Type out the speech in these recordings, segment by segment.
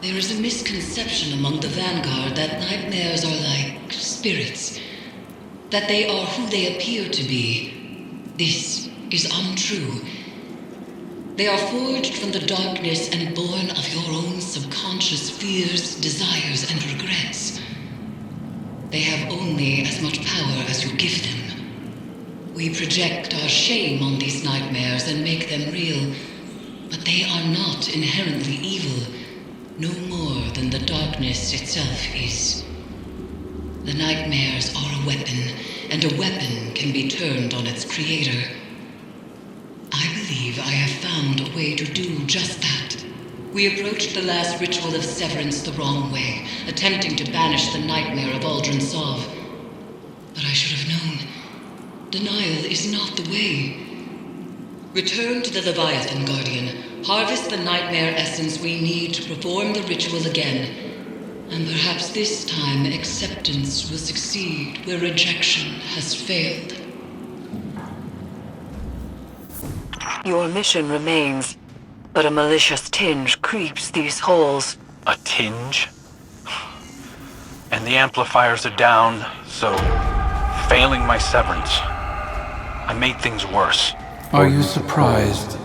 There is a misconception among the Vanguard that nightmares are like spirits, that they are who they appear to be. This is untrue. They are forged from the darkness and born of your own subconscious fears, desires, and regrets. They have only as much power as you give them. We project our shame on these nightmares and make them real, but they are not inherently evil, no more than the darkness itself is. The nightmares are a weapon, and a weapon can be turned on its creator. I believe I have found a way to do just that. We approached the last ritual of severance the wrong way, attempting to banish the nightmare of Uldren. But I should have known. Denial is not the way. Return to the Leviathan, Guardian. Harvest the nightmare essence we need to perform the ritual again. And perhaps this time acceptance will succeed where rejection has failed. Your mission remains, but a malicious tinge creeps these halls. A tinge? And the amplifiers are down, so failing my severance, I made things worse. Are you surprised?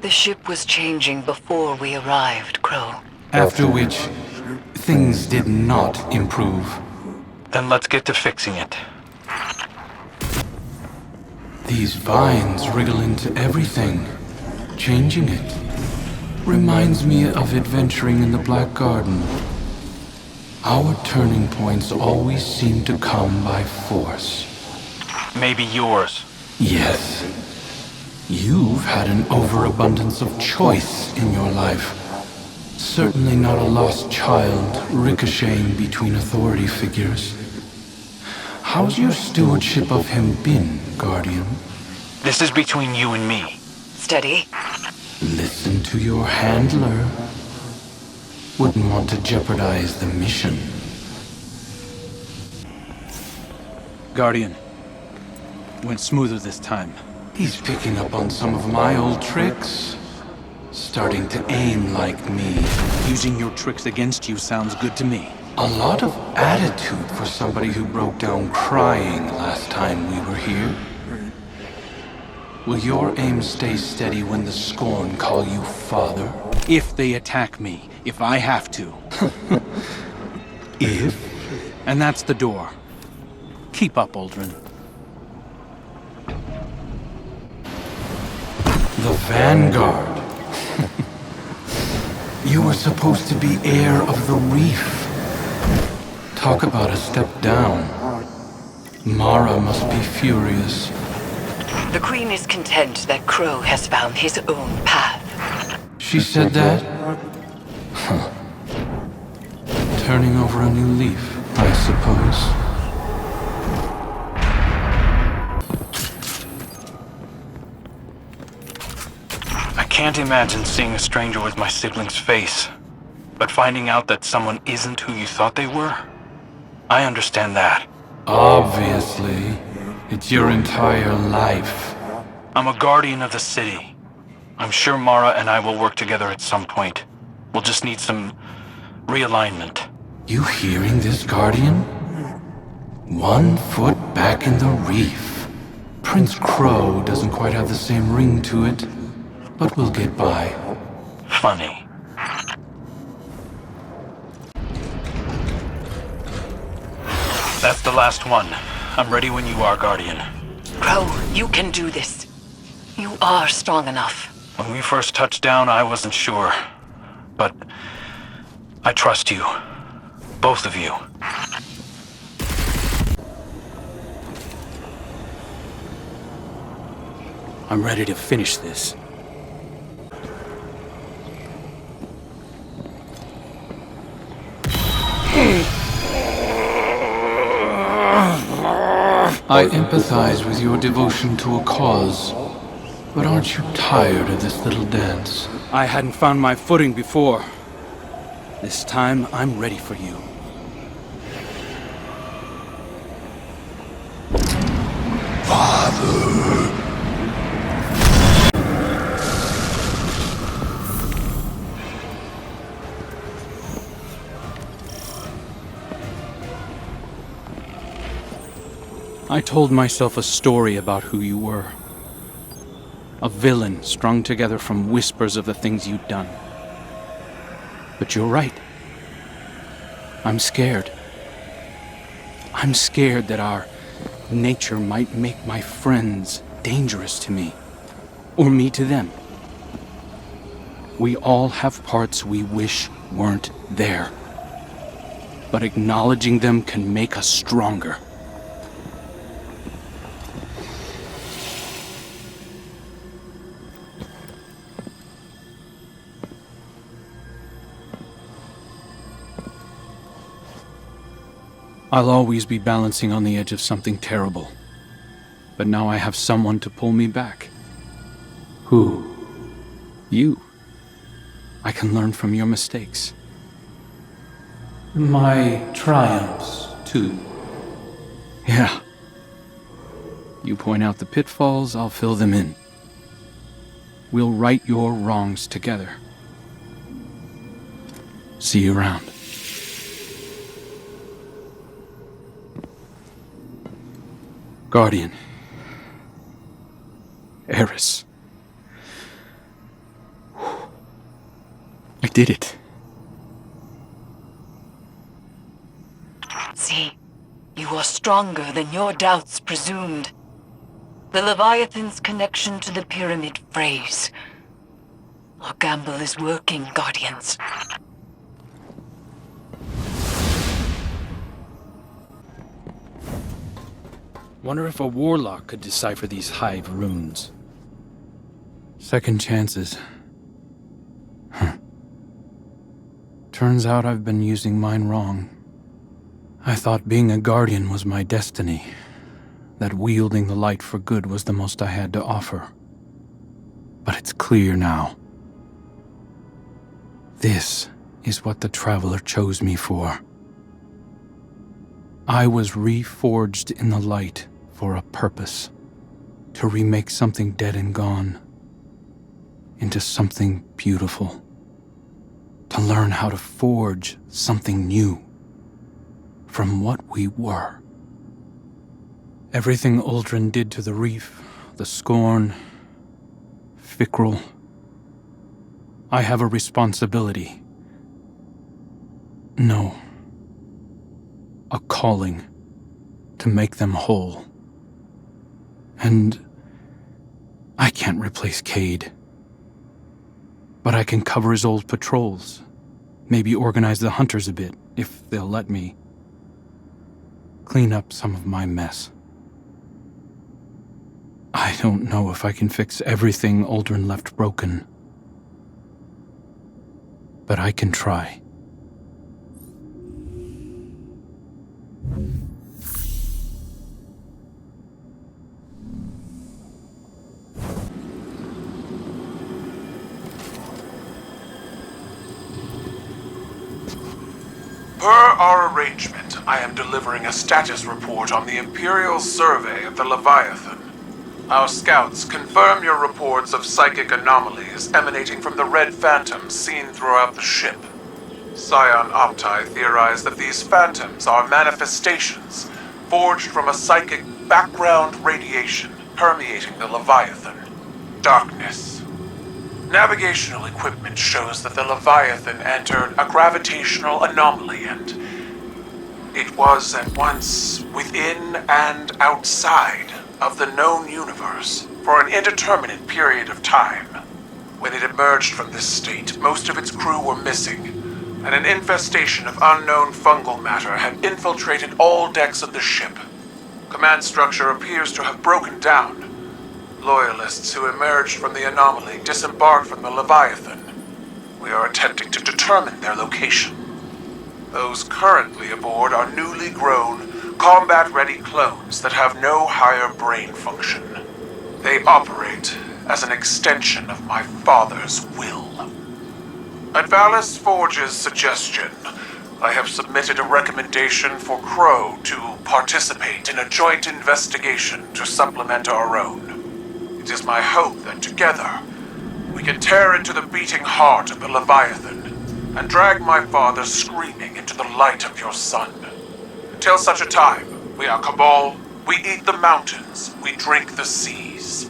The ship was changing before we arrived, Crow. After which, things did not improve. Then let's get to fixing it. These vines wriggle into everything, changing it. Reminds me of adventuring in the Black Garden. Our turning points always seem to come by force. Maybe yours. Yes. You've had an overabundance of choice in your life. Certainly not a lost child ricocheting between authority figures. How's your stewardship of him been, Guardian? This is between you and me. Steady. Listen to your handler. Wouldn't want to jeopardize the mission. Guardian. Went smoother this time. He's picking up on some of my old tricks. Starting to aim like me. Using your tricks against you sounds good to me. A lot of attitude for somebody who broke down crying last time we were here. Will your aim stay steady when the Scorn call you father? If they attack me, if I have to. If? And that's the door. Keep up, Uldren. The Vanguard. You were supposed to be heir of the reef. Talk about a step down. Mara must be furious. The Queen is content that Crow has found his own path. She said that? Huh. Turning over a new leaf, I suppose. I can't imagine seeing a stranger with my sibling's face, but finding out that someone isn't who you thought they were, I understand that. Obviously. It's your entire life. I'm a guardian of the city. I'm sure Mara and I will work together at some point. We'll just need some realignment. You hearing this, Guardian? 1 foot back in the reef. Prince Crow doesn't quite have the same ring to it, but we'll get by. Funny. That's the last one. I'm ready when you are, Guardian. Crow, you can do this. You are strong enough. When we first touched down, I wasn't sure. But I trust you. Both of you. I'm ready to finish this. I empathize with your devotion to a cause, but aren't you tired of this little dance? I hadn't found my footing before. This time, I'm ready for you. I told myself a story about who you were. A villain strung together from whispers of the things you'd done. But you're right. I'm scared. I'm scared that our nature might make my friends dangerous to me, or me to them. We all have parts we wish weren't there, but acknowledging them can make us stronger. I'll always be balancing on the edge of something terrible. But now I have someone to pull me back. Who? You. I can learn from your mistakes. My triumphs, too. Yeah. You point out the pitfalls, I'll fill them in. We'll right your wrongs together. See you around. Guardian. Eris. I did it. See, you are stronger than your doubts presumed. The Leviathan's connection to the pyramid phrase. Our gamble is working, Guardians. Wonder if a warlock could decipher these hive runes. Second chances. Turns out I've been using mine wrong. I thought being a guardian was my destiny. That wielding the light for good was the most I had to offer. But it's clear now. This is what the Traveler chose me for. I was reforged in the light for a purpose. To remake something dead and gone into something beautiful. To learn how to forge something new from what we were. Everything Uldren did to the reef, the scorn, Fickrel. I have a responsibility. No. A calling to make them whole. And I can't replace Cade. But I can cover his old patrols. Maybe organize the hunters a bit, if they'll let me. Clean up some of my mess. I don't know if I can fix everything Uldren left broken. But I can try. Per our arrangement, I am delivering a status report on the Imperial survey of the Leviathan. Our scouts confirm your reports of psychic anomalies emanating from the red phantoms seen throughout the ship. Scion Opti theorize that these phantoms are manifestations forged from a psychic background radiation permeating the Leviathan. Darkness. Navigational equipment shows that the Leviathan entered a gravitational anomaly and it was at once within and outside of the known universe for an indeterminate period of time. When it emerged from this state, most of its crew were missing, and an infestation of unknown fungal matter had infiltrated all decks of the ship. Command structure appears to have broken down. Loyalists who emerged from the anomaly disembarked from the Leviathan. We are attempting to determine their location. Those currently aboard are newly grown, combat-ready clones that have no higher brain function. They operate as an extension of my father's will. At Valis Forge's suggestion, I have submitted a recommendation for Crow to participate in a joint investigation to supplement our own. It is my hope that together, we can tear into the beating heart of the Leviathan and drag my father screaming into the light of your sun. Until such a time, we are Cabal, We eat the mountains, we drink the seas.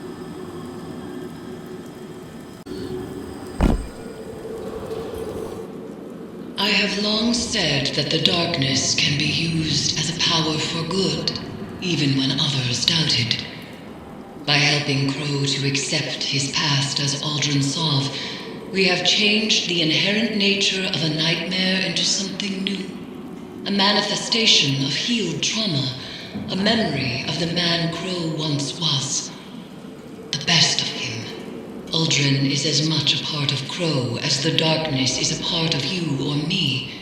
I have long said that the darkness can be used as a power for good, even when others doubted. By helping Crow to accept his past as Uldren Sov, we have changed the inherent nature of a nightmare into something new. A manifestation of healed trauma, a memory of the man Crow once was. The best of him. Uldren is as much a part of Crow as the darkness is a part of you or me.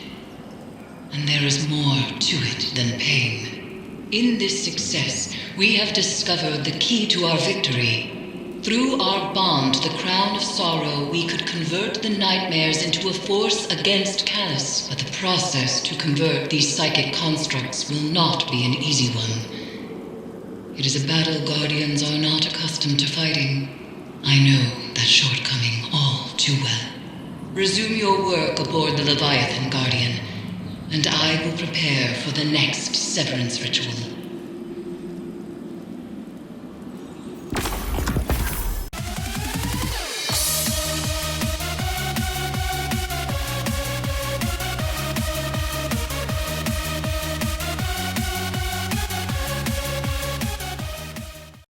And there is more to it than pain. In this success, we have discovered the key to our victory. Through our bond, the Crown of Sorrow, we could convert the nightmares into a force against Callus. But the process to convert these psychic constructs will not be an easy one. It is a battle Guardians are not accustomed to fighting. I know that shortcoming all too well. Resume your work aboard the Leviathan, Guardian, and I will prepare for the next severance ritual.